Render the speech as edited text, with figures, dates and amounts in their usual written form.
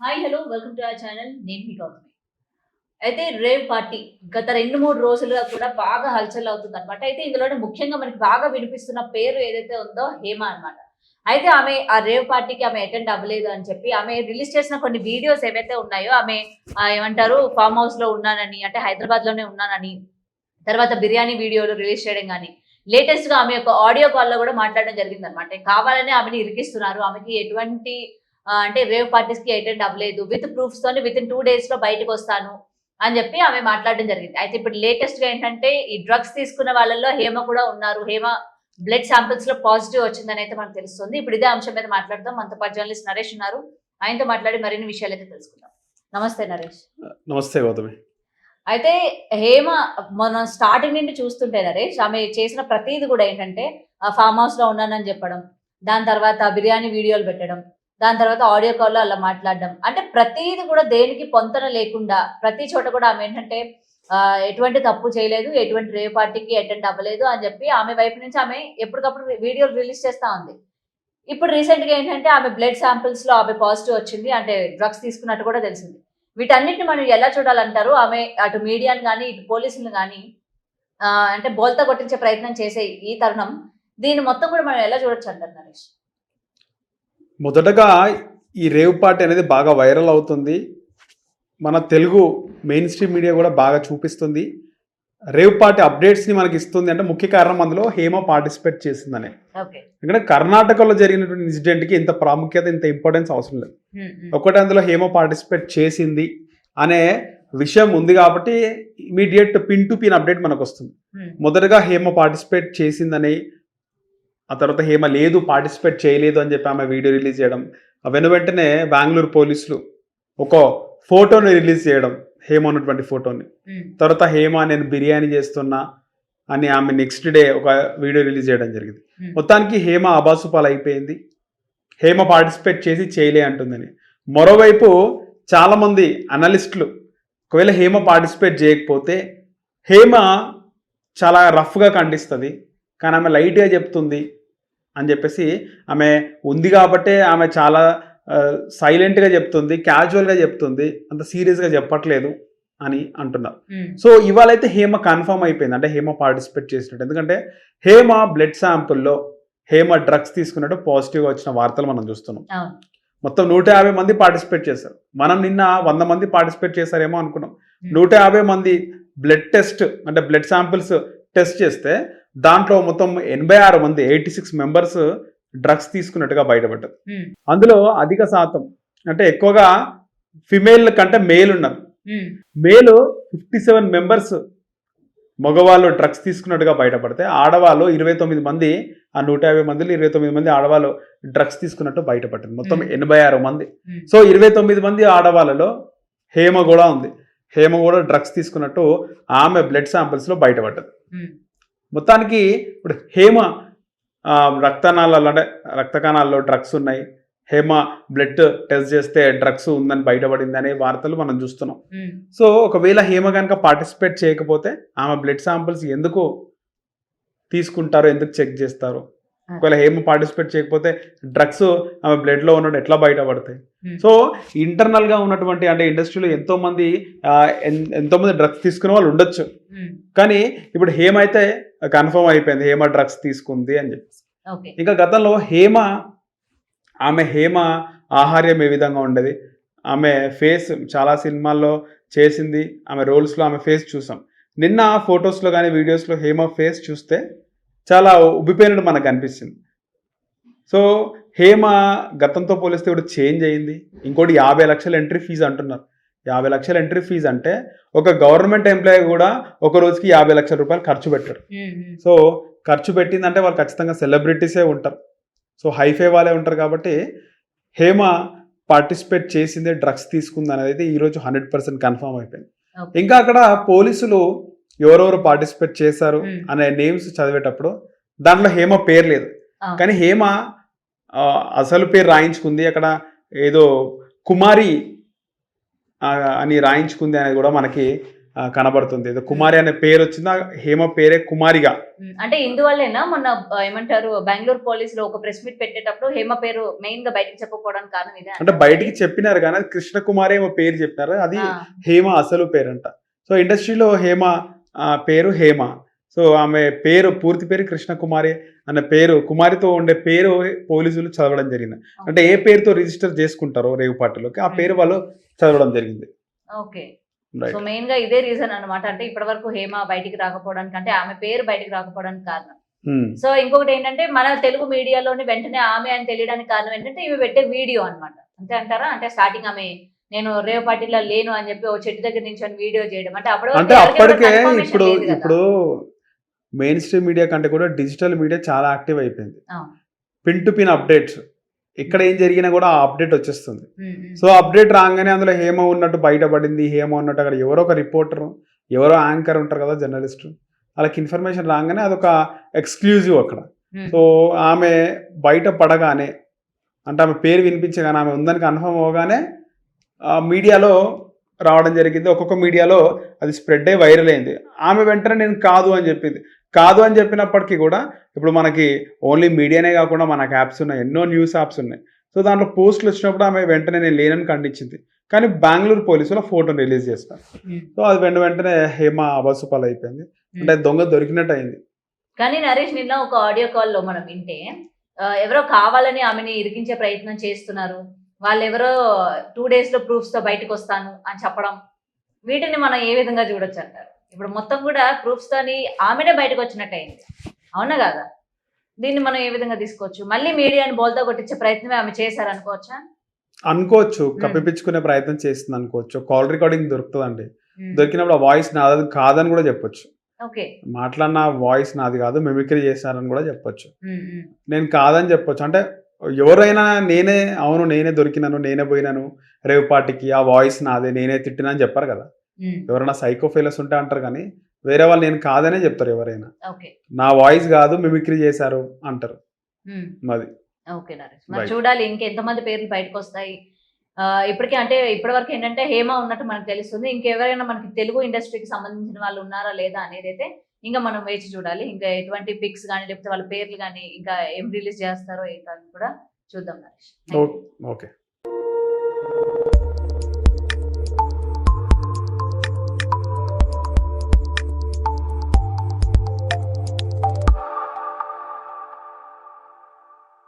Hi hello welcome to our channel. నేను మీ గౌతమి. అయితే rave party గత 2, 3 రోజులుగా కూడా బాగా హల్చల్ అవుతుందన్నమాట. అయితే ఇందులోనే ముఖ్యంగా మనకి బాగా వినిపిస్తున్న పేరు ఏదైతే ఉందో హేమ అన్నమాట. అయితే ఆమె ఆ రేవ్ పార్టీకి అటెండ్ అవ్వలేదు అని చెప్పి ఆమె రిలీజ్ చేసిన కొన్ని వీడియోస్ ఏవైతే ఉన్నాయో ఆమె ఏమంటారు ఫార్మ్ హౌస్‌లో ఉన్నానని, అంటే హైదరాబాద్‌లోనే ఉన్నానని, తర్వాత బిర్యానీ వీడియోలు రిలీజ్ చేయడం గాని, లేటెస్ట్‌గా ఆమె యొక్క ఆడియో కాల్‌లో కూడా మాట్లాడడం జరిగిందన్నమాట. కావాలనే ఆమెని ఇరికిస్తున్నారు. ఆమెకి ఎటువంటి అంటే రేవ్ పార్టీస్‌కి అటెండ్ అవ్వలేదు. విత్ ప్రూఫ్స్‌తోని వితిన్ 2 డేస్‌లో బయటకొస్తాను అని చెప్పి ఆమె మాట్లాడడం జరిగింది. అయితే ఇప్పుడు లేటెస్ట్‌గా ఏంటంటే ఈ డ్రగ్స్ తీసుకున్న వాళ్ళలో హేమ కూడా ఉన్నారు. హేమ బ్లడ్ సాంపిల్స్‌లో పాజిటివ్ వచ్చిందనైతే మనకు తెలుస్తుంది. ఇప్పుడు ఇదే అంశం మీద మాట్లాడదాం. మనతో పాటు జర్నలిస్ట్ నరేష్ ఉన్నారు. ఆయనతో మాట్లాడి మరిన్ని విషయాలైతే తెలుసుకుందాం. నమస్తే నరేష్. నమస్తే గౌతమి. అయితే హేమ మనం స్టార్టింగ్ నుండి చూస్తుంటే నరేష్ ఆమె చేసిన ప్రతీది కూడా ఏంటంటే ఫార్మ్ హౌస్‌లో ఉన్నానని చెప్పడం. దాని తర్వాత బిర్యానీ వీడియోలు పెట్టడం. దాని తర్వాత ఆడియో కాల్‌లో అలా మాట్లాడడం. అంటే ప్రతీది కూడా దేనికి పొంతన లేకుండా ప్రతి చోట కూడా ఆమె ఏంటంటే ఎటువంటి తప్పు చేయలేదు. ఎటువంటి రేవ్ పార్టీకి అటెండ్ అవ్వలేదు అని చెప్పి ఆమె వైపు నుంచి ఆమె ఎప్పటికప్పుడు వీడియోలు రిలీజ్ చేస్తా ఉంది. ఇప్పుడు రీసెంట్‌గా ఏంటంటే ఆమె బ్లడ్ సాంపిల్స్‌లో ఆమె పాజిటివ్ వచ్చింది. అంటే డ్రగ్స్ తీసుకున్నట్టు కూడా తెలిసింది. వీటన్నిటిని మనం ఎలా చూడాలంటారు? ఆమె అటు మీడియాని గాని, ఇటు పోలీసులను గాని అంటే బోల్తా కొట్టించే ప్రయత్నం చేసే ఈ తరుణం దీన్ని మొత్తం కూడా మనం ఎలా చూడొచ్చంటారు నరేష్? మొదటగా ఈ రేవ్ పార్టీ అనేది బాగా వైరల్ అవుతుంది. మన తెలుగు మెయిన్ స్ట్రీమ్ మీడియా కూడా బాగా చూపిస్తుంది. రేవ్ పార్టీ అప్డేట్స్‌ని మనకి ఇస్తుంది. అంటే ముఖ్య కారణం అందులో హేమ పార్టిసిపేట్ చేసిందనే. ఓకే. ఎందుకంటే కర్ణాటకలో జరిగినటువంటి ఇన్సిడెంట్‌కి ఇంత ప్రాముఖ్యత, ఇంత ఇంపార్టెన్స్ అవసరం లేదు. ఒకటే అందులో హేమ పార్టిసిపేట్ చేసింది అనే విషయం ఉంది కాబట్టి immediate pin to pin update మనకొస్తుంది. మొదటగా హేమ పార్టిసిపేట్ చేసిందని, ఆ తర్వాత హేమ లేదు పార్టిసిపేట్ చేయలేదు అని చెప్పి ఆమె వీడియో రిలీజ్ చేయడం, వెంటనే బెంగళూరు పోలీసులు ఒక ఫోటోని రిలీజ్ చేయడం, హేమ ఉన్నటువంటి ఫోటోని. తర్వాత హేమ నేను బిర్యానీ చేస్తున్నా అని ఆమె నెక్స్ట్ డే ఒక వీడియో రిలీజ్ చేయడం జరిగింది. మొత్తానికి హేమ అబాసుపాలు అయిపోయింది. హేమ పార్టిసిపేట్ చేసి చేయలే అంటుందని. మరోవైపు చాలామంది అనలిస్టులు ఒకవేళ హేమ పార్టిసిపేట్ చేయకపోతే హేమ చాలా రఫ్గా ఖండిస్తుంది, కానీ ఆమె లైట్గా చెప్తుంది అని చెప్పేసి, ఆమె ఉంది కాబట్టే ఆమె చాలా సైలెంట్గా చెప్తుంది, క్యాజువల్గా చెప్తుంది, అంత సీరియస్గా చెప్పట్లేదు అని అంటున్నారు. సో ఇవాళైతే హేమ కన్ఫర్మ్ అయిపోయింది, అంటే హేమ పార్టిసిపేట్ చేసినట్టు. ఎందుకంటే హేమ బ్లడ్ శాంపుల్లో హేమ డ్రగ్స్ తీసుకున్నట్టు పాజిటివ్గా వచ్చిన వార్తలు మనం చూస్తున్నాం. మొత్తం 150 మంది పార్టిసిపేట్ చేశారు. మనం నిన్న 100 మంది పార్టిసిపేట్ చేశారేమో అనుకున్నాం. 150 మంది బ్లడ్ టెస్ట్, అంటే బ్లడ్ శాంపిల్స్ టెస్ట్ చేస్తే దాంట్లో మొత్తం 86 మంది 86 మెంబర్స్ డ్రగ్స్ తీసుకున్నట్టుగా బయటపడ్డారు. అందులో అధిక శాతం అంటే ఎక్కువగా ఫిమేల్ కంటే మేల్ ఉన్నారు. మేల్ 57 మెంబర్స్ మగవాళ్ళు డ్రగ్స్ తీసుకున్నట్టుగా బయటపడితే, ఆడవాళ్ళు 29 మంది, ఆ 150 మందిలో 29 మంది ఆడవాళ్ళు డ్రగ్స్ తీసుకున్నట్టు బయటపడింది. మొత్తం 86 మంది. సో 29 మంది ఆడవాళ్ళలో హేమ కూడా ఉంది. హేమ కూడా డ్రగ్స్ తీసుకున్నట్టు ఆమె బ్లడ్ శాంపిల్స్లో బయటపడ్డది. మొత్తానికి ఇప్పుడు హేమ రక్తనాళాలు, అంటే రక్త కణాల్లో డ్రగ్స్ ఉన్నాయి, హేమ బ్లడ్ టెస్ట్ చేస్తే డ్రగ్స్ ఉందని బయటపడింది అనే వార్తలు మనం చూస్తున్నాం. సో ఒకవేళ హేమ కనుక పార్టిసిపేట్ చేయకపోతే ఆమె బ్లడ్ శాంపిల్స్ ఎందుకు తీసుకుంటారు, ఎందుకు చెక్ చేస్తారు? ఒకవేళ హేమ పార్టిసిపేట్ చేయకపోతే డ్రగ్స్ ఆమె బ్లడ్లో ఉన్నట్టు ఎట్లా బయటపడతాయి? సో ఇంటర్నల్గా ఉన్నటువంటి, అంటే ఇండస్ట్రీలో ఎంతోమంది డ్రగ్స్ తీసుకునే వాళ్ళు ఉండొచ్చు, కానీ ఇప్పుడు హేమ అయితే కన్ఫర్మ్ అయిపోయింది హేమ డ్రగ్స్ తీసుకుంది అని చెప్పేసి. ఇంకా గతంలో హేమ ఆహార్యం ఏ విధంగా ఉండేది, ఆమె ఫేస్ చాలా సినిమాల్లో చేసింది, ఆమె రోల్స్లో ఆమె ఫేస్ చూసాం. నిన్న ఫొటోస్లో కానీ వీడియోస్లో హేమ ఫేస్ చూస్తే చాలా ఉబ్బిపోయినట్టు మనకు అనిపిస్తుంది. సో హేమ గతంతో పోలిస్తే ఇప్పుడు చేంజ్ అయ్యింది. ఇంకోటి 50 లక్షల ఎంట్రీ ఫీజు అంటున్నారు. 50 లక్షల ఎంట్రీ ఫీజు అంటే ఒక గవర్నమెంట్ ఎంప్లాయీ కూడా ఒక రోజుకి 50 లక్షల రూపాయలు ఖర్చు పెట్టారు. సో ఖర్చు పెట్టిందంటే వాళ్ళు ఖచ్చితంగా సెలబ్రిటీసే ఉంటారు, సో హైఫై వాళ్ళే ఉంటారు. కాబట్టి హేమ పార్టిసిపేట్ చేసిందే, డ్రగ్స్ తీసుకుంది అనేది ఈరోజు 100% కన్ఫర్మ్ అయిపోయింది. ఇంకా అక్కడ పోలీసులు ఎవరెవరు పార్టిసిపేట్ చేశారు అనే నేమ్స్ చదివేటప్పుడు దాంట్లో హేమ పేరు లేదు, కానీ హేమ అసలు పేరు రాయించుకుంది. అక్కడ ఏదో కుమారి అని రాయించుకుంది అనేది కూడా మనకి కనబడుతుంది. ఏదో కుమారి అనే పేరు వచ్చిందా, హేమ పేరే కుమారిగా. అంటే ఇందువల్లేనా మొన్న ఏమంటారు బెంగళూరు పోలీసులు ఒక ప్రెస్ మీట్ పెట్టేటప్పుడు హేమ పేరు మెయిన్ గా బయటకు చెప్పకపోవడానికి కారణం ఇదే అంటే బయటికి చెప్పినారు కానీ అది కృష్ణ కుమారి ఏమో పేరు చెప్పినారు, అది హేమ అసలు పేరంట. సో ఇండస్ట్రీలో హేమ పేరు హేమ. సో ఆమె పేరు పూర్తి పేరు కృష్ణ కుమారి అన్న పేరు, కుమారితో ఉండే పేరు పోలీసులు చదవడం జరిగింది. అంటే ఏ పేరుతో రిజిస్టర్ చేసుకుంటారో రేవు పార్టీలోకి ఆ పేరు వాళ్ళు చదవడం జరిగింది. ఓకే. సో మెయిన్ గా ఇదే రీజన్ అన్నమాట. అంటే ఇప్పటి వరకు హేమ బయటికి రాకపోవడానికి, అంటే ఆమె పేరు బయటికి రాకపోవడానికి కారణం. సో ఇంకొకటి ఏంటంటే మన తెలుగు మీడియాలోని వెంటనే ఆమె అని తెలియడానికి కారణం ఏంటంటే ఇవి పెట్టే వీడియో అన్నమాట. అంతే అంటారా? అంటే స్టార్టింగ్ ఆమె నేను రేవ్ పార్టీలో లేను అని చెప్పి ఓ చెట్టు దగ్గర నుంచి వీడియో చేయడం, అంటే అప్పటికే ఇప్పుడు మెయిన్ స్ట్రీమ్ మీడియా కంటే కూడా డిజిటల్ మీడియా చాలా యాక్టివ్ అయిపోయింది. పిన్ టు పిన్ అప్డేట్స్, ఇక్కడ ఏం జరిగినా కూడా ఆ అప్డేట్ వచ్చేస్తుంది. సో అప్డేట్ రాగానే అందులో హేమ ఉన్నట్టు బయటపడింది, హేమ ఉన్నట్టు అక్కడ ఎవరో ఒక రిపోర్టర్, ఎవరో యాంకర్ ఉంటారు కదా, జర్నలిస్ట్, వాళ్ళకి ఇన్ఫర్మేషన్ రాగానే అదొక ఎక్స్క్లూజివ్ అక్కడ. సో ఆమె బయట పడగానే, అంటే ఆమె పేరు వినిపించగానే, ఆమె ఉందని కన్ఫర్మ్ అవగానే మీడియాలో రావడం జరిగింది. ఒక్కొక్క మీడియాలో అది స్ప్రెడ్ అయ్యి వైరల్ అయింది. ఆమె వెంటనే నేను కాదు అని చెప్పింది. కాదు అని చెప్పినప్పటికీ కూడా ఇప్పుడు మనకి ఓన్లీ మీడియానే కాకుండా మనకు యాప్స్ ఉన్నాయి, ఎన్నో న్యూస్ యాప్స్ ఉన్నాయి. సో దాంట్లో పోస్టులు వచ్చినప్పుడు ఆమె వెంటనే నేను లేనని ఖండించింది. కానీ బెంగళూరు పోలీసులు ఫోటోని రిలీజ్ చేస్తారు. సో అది వెంటనే హేమ అబసుపాలు అయిపోయింది, అంటే దొంగ దొరికినట్టు అయింది. కానీ నరేష్ నిన్న ఒక ఆడియో కాల్లో మనం వింటే ఎవరో కావాలని ఆమెని ఇరికించే ప్రయత్నం చేస్తున్నారు, వాళ్ళు ఎవరో 2 days లో ప్రూఫ్స్ తో బయటకు వస్తాను అని చెప్పడం, వీటిని మనం ఏ విధంగా చూడొచ్చు అంటారు? ఇప్పుడు మొత్తం కూడా ప్రూఫ్స్ తోని ఆమెనే బయటకు వచ్చినట్టు అయింది, అవునా కాదా? దీన్ని మనం ఏ విధంగా తీసుకోవచ్చు? మళ్ళీ మీడియాని బోల్తా కొట్టించే ప్రయత్నమే ఆమె చేశారనుకోవచ్చా? అనుకోవచ్చు, కప్పిపించుకునే ప్రయత్నం చేస్తుంది అనుకోవచ్చు. కాల్ రికార్డింగ్ దొరుకుతుందండి, దొరికినప్పుడు ఆ వాయిస్ నాది కాదని కూడా చెప్పొచ్చు. ఓకే, మాట్లాడిన వాయిస్ నాది కాదు, మిమిక్రీ చేశారని కూడా చెప్పొచ్చు. నేను కాదని చెప్పొచ్చు. అంటే ఎవరైనా నేనే అవును నేనే దొరికినాను, నేనే పోయినాను రేవ్ పార్టీకి, ఆ వాయిస్ నాదే, నేనే తిట్టినా అని చెప్పారు కదా. ఎవరైనా సైకో ఫెయిలర్స్ ఉంటే అంటారు, కానీ వేరే వాళ్ళు నేను కాదనే చెప్తారు. ఎవరైనా నా వాయిస్ కాదు మిమిక్రీ చేశారు అంటారు. మరి ఓకే నరేష్, మరి చూడాలి ఇంకెంతమంది పేర్లు బయటకు వస్తాయి. ఇప్పటికే అంటే ఇప్పటి వరకు ఏంటంటే హేమ ఉన్నట్టు మనకు తెలుస్తుంది. ఇంకెవరైనా మనకి తెలుగు ఇండస్ట్రీకి సంబంధించిన వాళ్ళు ఉన్నారా లేదా అనేది అయితే ఇంకా మనం వేచి చూడాలి. ఇంకా ఎటువంటి పిక్స్ కానీ లేకపోతే వాళ్ళ పేర్లు కానీ ఇంకా ఏం రిలీజ్ చేస్తారో ఏంటని కూడా చూద్దాం నరేష్. ఓకే.